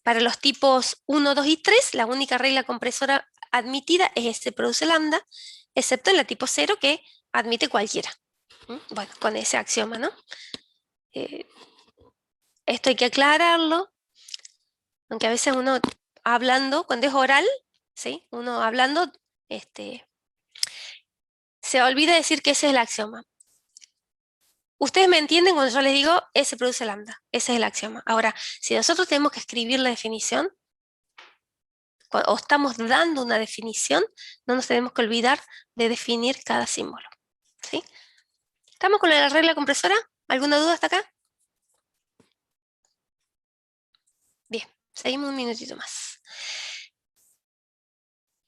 para los tipos 1, 2 y 3, la única regla compresora admitida es este produce lambda, excepto en la tipo 0 que admite cualquiera. Bueno, con ese axioma, ¿no? Esto hay que aclararlo, aunque a veces uno hablando, cuando es oral, ¿sí? Uno hablando, se olvida decir que ese es el axioma. Ustedes me entienden cuando yo les digo S produce lambda, ese es el axioma. Ahora, si nosotros tenemos que escribir la definición, o estamos dando una definición, no nos tenemos que olvidar de definir cada símbolo. ¿Sí? ¿Estamos con la regla compresora? ¿Alguna duda hasta acá? Bien, seguimos un minutito más.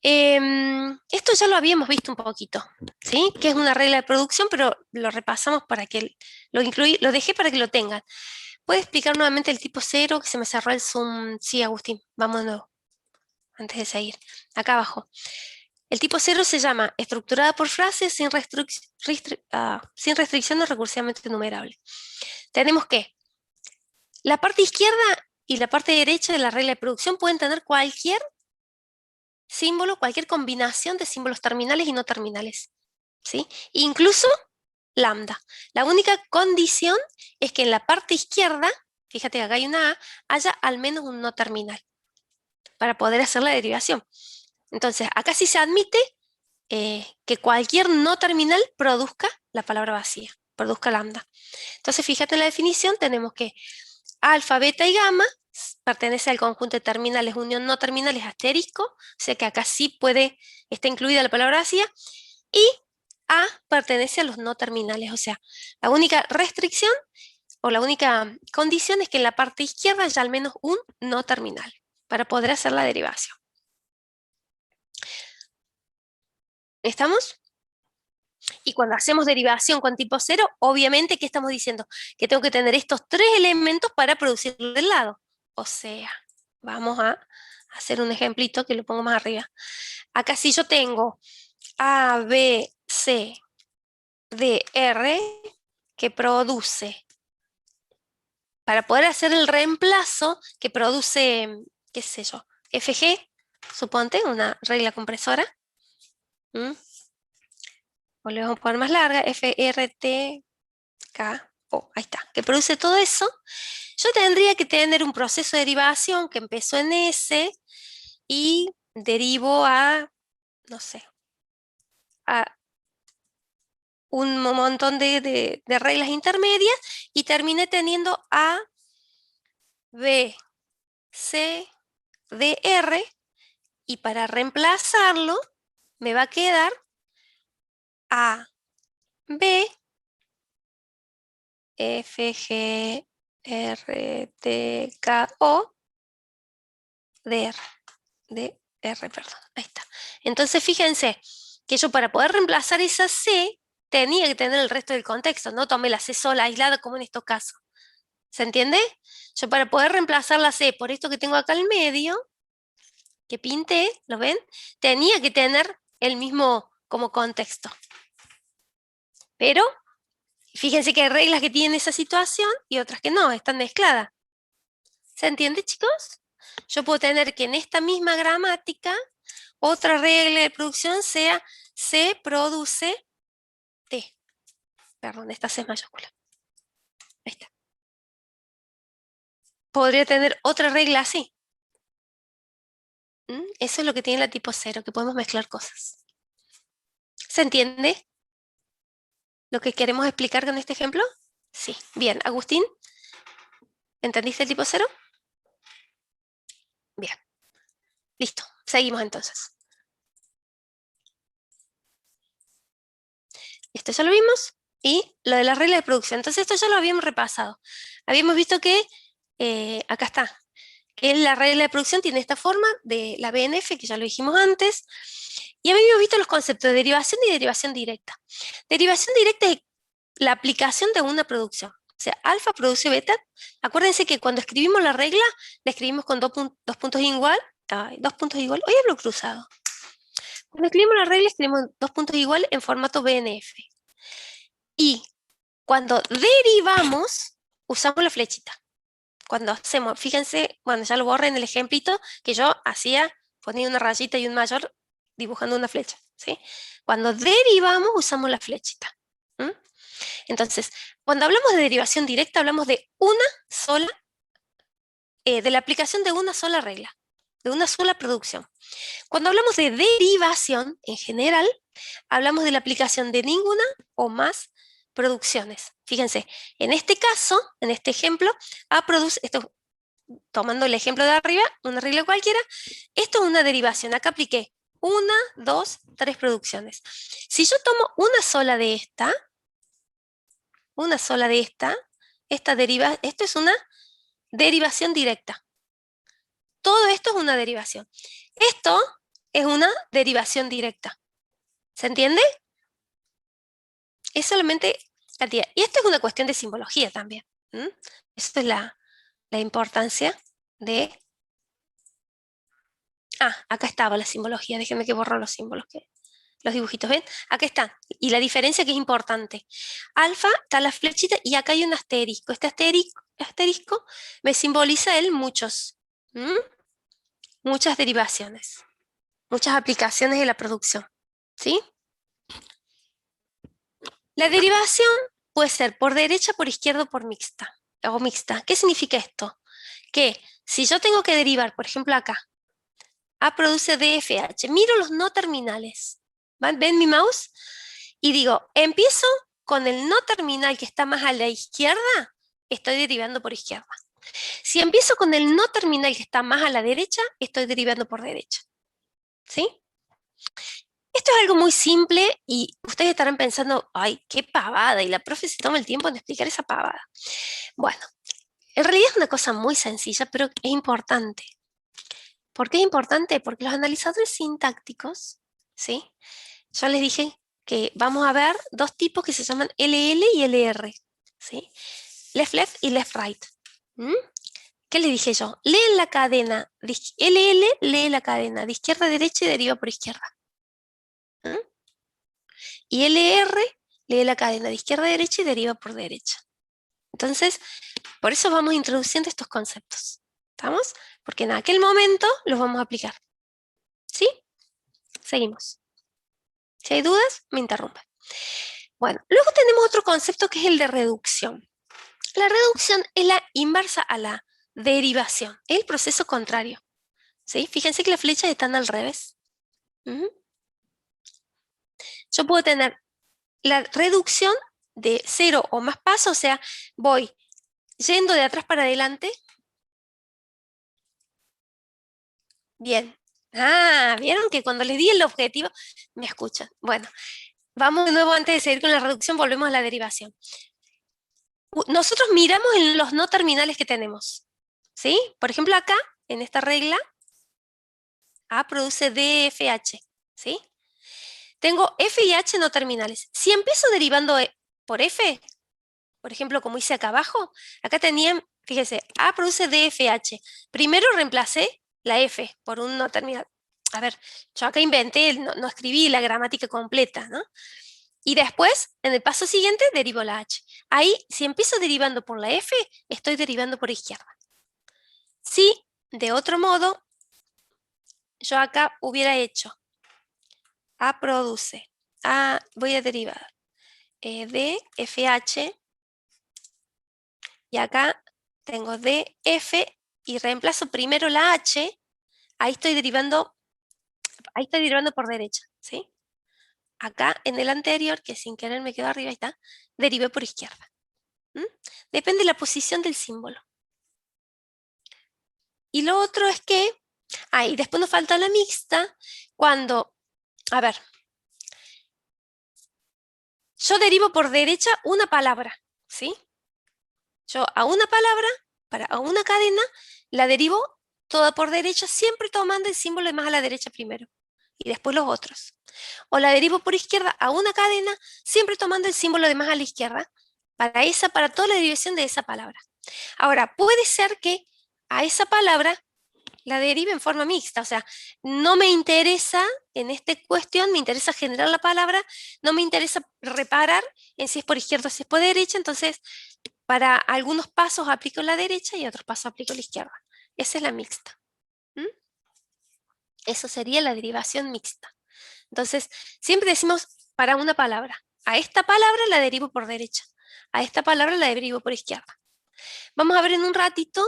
Esto ya lo habíamos visto un poquito, ¿sí? Que es una regla de producción, pero lo repasamos para que lo dejé para que lo tengan. ¿Puede explicar nuevamente el tipo 0? Que se me cerró el Zoom. Sí, Agustín, vamos de nuevo, antes de seguir. Acá abajo. El tipo 0 se llama estructurada por frases sin restricciones recursivamente numerables. Tenemos que la parte izquierda y la parte derecha de la regla de producción pueden tener cualquier símbolo, cualquier combinación de símbolos terminales y no terminales, ¿sí? Incluso lambda. La única condición es que en la parte izquierda, fíjate que acá hay una A, haya al menos un no terminal para poder hacer la derivación. Entonces, acá sí se admite que cualquier no terminal produzca la palabra vacía, produzca lambda. Entonces, fíjate en la definición, tenemos que alfa, beta y gamma pertenece al conjunto de terminales unión no terminales asterisco, o sea que acá sí está incluida la palabra vacía, y A pertenece a los no terminales, o sea, la única restricción o la única condición es que en la parte izquierda haya al menos un no terminal para poder hacer la derivación. ¿Estamos? Y cuando hacemos derivación con tipo 0, obviamente, ¿qué estamos diciendo? Que tengo que tener estos 3 elementos para producir del lado. O sea, vamos a hacer un ejemplito que lo pongo más arriba. Acá si yo tengo A, B, C, D, R, que produce, para poder hacer el reemplazo que produce, qué sé yo, FG, suponte, una regla compresora. O le vamos a poner más larga, FRT, K-O, ahí está, que produce todo eso. Yo tendría que tener un proceso de derivación que empezó en S y derivo a, no sé, a un montón de reglas intermedias y terminé teniendo A, B, C, D, R, y para reemplazarlo me va a quedar A, B, F, G, R, T, K, O, DR. DR, perdón, ahí está. Entonces fíjense que yo para poder reemplazar esa C tenía que tener el resto del contexto, no tomé la C sola, aislada como en estos casos. ¿Se entiende? Yo para poder reemplazar la C por esto que tengo acá al medio, que pinté, ¿lo ven? Tenía que tener el mismo como contexto. Pero fíjense que hay reglas que tienen esa situación y otras que no, están mezcladas. ¿Se entiende, chicos? Yo puedo tener que en esta misma gramática, otra regla de producción sea C produce T. Perdón, esta C es mayúscula. Ahí está. Podría tener otra regla así. Eso es lo que tiene la tipo 0, que podemos mezclar cosas. ¿Se entiende lo que queremos explicar con este ejemplo? Sí. Bien, Agustín, ¿entendiste el tipo 0? Bien. Listo. Seguimos entonces. Esto ya lo vimos. Y lo de las reglas de producción. Entonces esto ya lo habíamos repasado. Habíamos visto que, acá está, que la regla de producción tiene esta forma de la BNF, que ya lo dijimos antes. Y habíamos visto los conceptos de derivación y derivación directa. Derivación directa es la aplicación de una producción. O sea, alfa produce beta. Acuérdense que cuando escribimos la regla, la escribimos con dos puntos igual. Dos puntos igual. Hoy hablo cruzado. Cuando escribimos la regla, escribimos dos puntos igual en formato BNF. Y cuando derivamos, usamos la flechita. Cuando hacemos, fíjense, bueno, ya lo borré en el ejemplito que yo hacía, ponía una rayita y un mayor dibujando una flecha, ¿sí? Cuando derivamos, usamos la flechita. Entonces, cuando hablamos de derivación directa, hablamos de una sola, de la aplicación de una sola regla, de una sola producción. Cuando hablamos de derivación, en general, hablamos de la aplicación de ninguna o más producciones. Fíjense, en este caso, en este ejemplo, A produce, esto, tomando el ejemplo de arriba, una regla cualquiera, esto es una derivación. Acá apliqué 1, 2, 3 producciones. Si yo tomo una sola de esta, esto es una derivación directa. Todo esto es una derivación. Esto es una derivación directa. ¿Se entiende? Es solamente cantidad. Y esto es una cuestión de simbología también. Esto es la importancia de... acá estaba la simbología. Déjenme que borro los símbolos, los dibujitos, ¿ven? Acá están. Y la diferencia que es importante. Alfa está la flechita y acá hay un asterisco. Este asterisco me simboliza el muchos. Muchas derivaciones. Muchas aplicaciones de la producción. ¿Sí? La derivación puede ser por derecha, por izquierda o por mixta. O mixta. ¿Qué significa esto? Que si yo tengo que derivar, por ejemplo acá, A produce DFH, miro los no terminales. ¿Ven mi mouse? Y digo, empiezo con el no terminal que está más a la izquierda, estoy derivando por izquierda. Si empiezo con el no terminal que está más a la derecha, estoy derivando por derecha. ¿Sí? Esto es algo muy simple y ustedes estarán pensando, ay, qué pavada, y la profe se toma el tiempo en explicar esa pavada. Bueno, en realidad es una cosa muy sencilla, pero es importante. ¿Por qué es importante? Porque los analizadores sintácticos, ¿sí? Yo les dije que vamos a ver dos tipos que se llaman LL y LR, ¿sí? Left y left right. ¿Qué les dije yo? Leen la cadena, LL lee la cadena de izquierda a derecha y deriva por izquierda. Y LR lee la cadena de izquierda a derecha y deriva por derecha. Entonces, por eso vamos introduciendo estos conceptos. ¿Estamos? Porque en aquel momento los vamos a aplicar. ¿Sí? Seguimos. Si hay dudas, me interrumpen. Bueno, luego tenemos otro concepto que es el de reducción. La reducción es la inversa a la derivación, es el proceso contrario. ¿Sí? Fíjense que las flechas están al revés. Yo puedo tener la reducción de 0 o más pasos, o sea, voy yendo de atrás para adelante. Bien. ¿Vieron que cuando les di el objetivo, me escuchan? Bueno, Vamos de nuevo, antes de seguir con la reducción, volvemos a la derivación. Nosotros miramos en los no terminales que tenemos, ¿sí? Por ejemplo, acá, en esta regla, A produce DFH, ¿sí? Tengo F y H no terminales. Si empiezo derivando por F, por ejemplo, como hice acá abajo, acá tenían, fíjese, A produce DFH. Primero reemplacé la F por un no terminal. A ver, yo acá inventé, no escribí la gramática completa, ¿no? Y después, en el paso siguiente, derivo la H. Ahí, si empiezo derivando por la F, estoy derivando por izquierda. Si, de otro modo, yo acá hubiera hecho A produce, voy a derivar DFH, y acá tengo DF y reemplazo primero la H, ahí estoy derivando por derecha, ¿sí? Acá en el anterior, que sin querer me quedó arriba, ahí está, derivé por izquierda. Depende de la posición del símbolo. Y lo otro es que, y después nos falta la mixta, cuando, a ver, yo derivo por derecha una palabra, ¿sí? Yo a una palabra, a una cadena, la derivo toda por derecha, siempre tomando el símbolo de más a la derecha primero, y después los otros. O la derivo por izquierda a una cadena, siempre tomando el símbolo de más a la izquierda, para toda la derivación de esa palabra. Ahora, puede ser que a esa palabra la derive en forma mixta, o sea, no me interesa, en esta cuestión, me interesa generar la palabra, no me interesa reparar en si es por izquierda o si es por derecha, entonces para algunos pasos aplico la derecha y otros pasos aplico la izquierda. Esa es la mixta. Eso sería la derivación mixta. Entonces, siempre decimos para una palabra. A esta palabra la derivo por derecha. A esta palabra la derivo por izquierda. Vamos a ver en un ratito.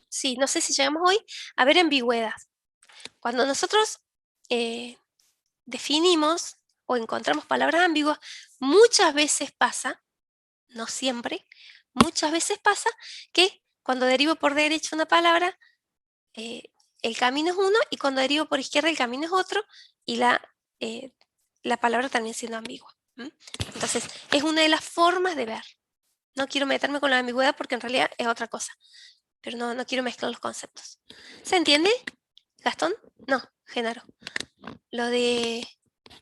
Sí, no sé si llegamos hoy a ver ambigüedad. Cuando nosotros definimos o encontramos palabras ambiguas, muchas veces pasa, no siempre, muchas veces pasa que cuando derivo por derecha una palabra, el camino es uno, y cuando derivo por izquierda el camino es otro, y la palabra también siendo ambigua. Entonces, es una de las formas de ver. No quiero meterme con la ambigüedad porque en realidad es otra cosa, pero no quiero mezclar los conceptos. ¿Se entiende, Gastón? No, Genaro. Lo de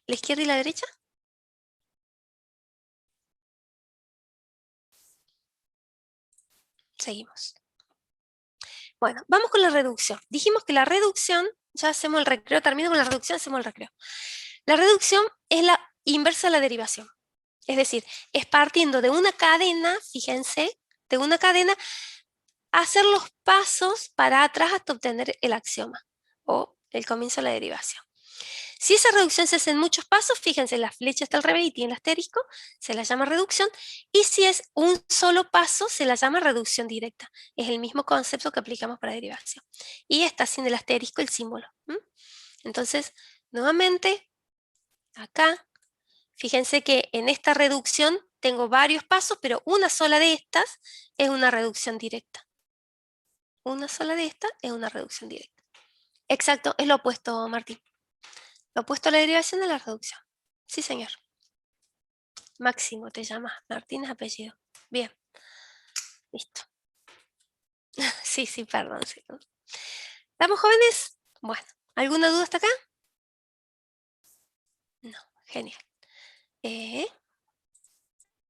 la izquierda y la derecha. Seguimos. Bueno, vamos con la reducción. Dijimos que la reducción, ya hacemos el recreo, termino con la reducción, hacemos el recreo. La reducción es la inversa de la derivación. Es decir, es partiendo de una cadena, fíjense, de una cadena, hacer los pasos para atrás hasta obtener el axioma o el comienzo de la derivación. Si esa reducción se hace en muchos pasos, fíjense, la flecha está al revés y tiene el asterisco, se la llama reducción, y si es un solo paso, se la llama reducción directa. Es el mismo concepto que aplicamos para derivación. Y está sin el asterisco el símbolo. Entonces, nuevamente, acá, fíjense que en esta reducción tengo varios pasos, pero una sola de estas es una reducción directa. Una sola de estas es una reducción directa. Exacto, es lo opuesto, Martín. Lo opuesto a la derivación de la reducción. Sí, señor. Máximo te llamas. Martínez apellido. Bien. Listo. Sí, perdón. Sí. ¿Estamos jóvenes? Bueno. ¿Alguna duda hasta acá? No. Genial.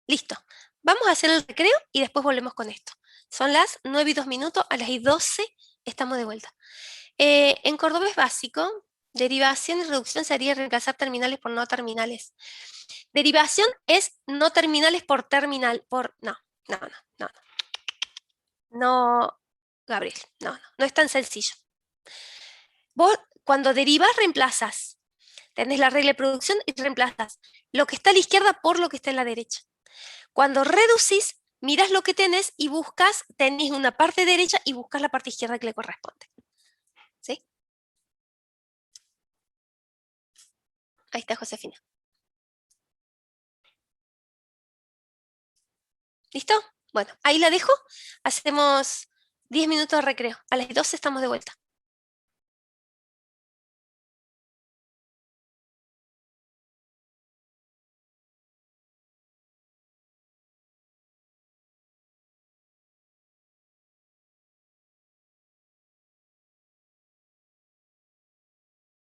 Listo. Vamos a hacer el recreo y después volvemos con esto. Son las 9:02, a las 12 estamos de vuelta. En cordobés básico, derivación y reducción sería reemplazar terminales por no terminales. Derivación es no terminales por terminal, no, Gabriel, no es tan sencillo. Vos cuando derivas reemplazas, tenés la regla de producción y reemplazas lo que está a la izquierda por lo que está en la derecha. Cuando reducís, mirás lo que tenés y tenés una parte derecha y buscas la parte izquierda que le corresponde. ¿Sí? Ahí está Josefina. ¿Listo? Bueno, ahí la dejo. Hacemos 10 minutos de recreo. A las 12 estamos de vuelta.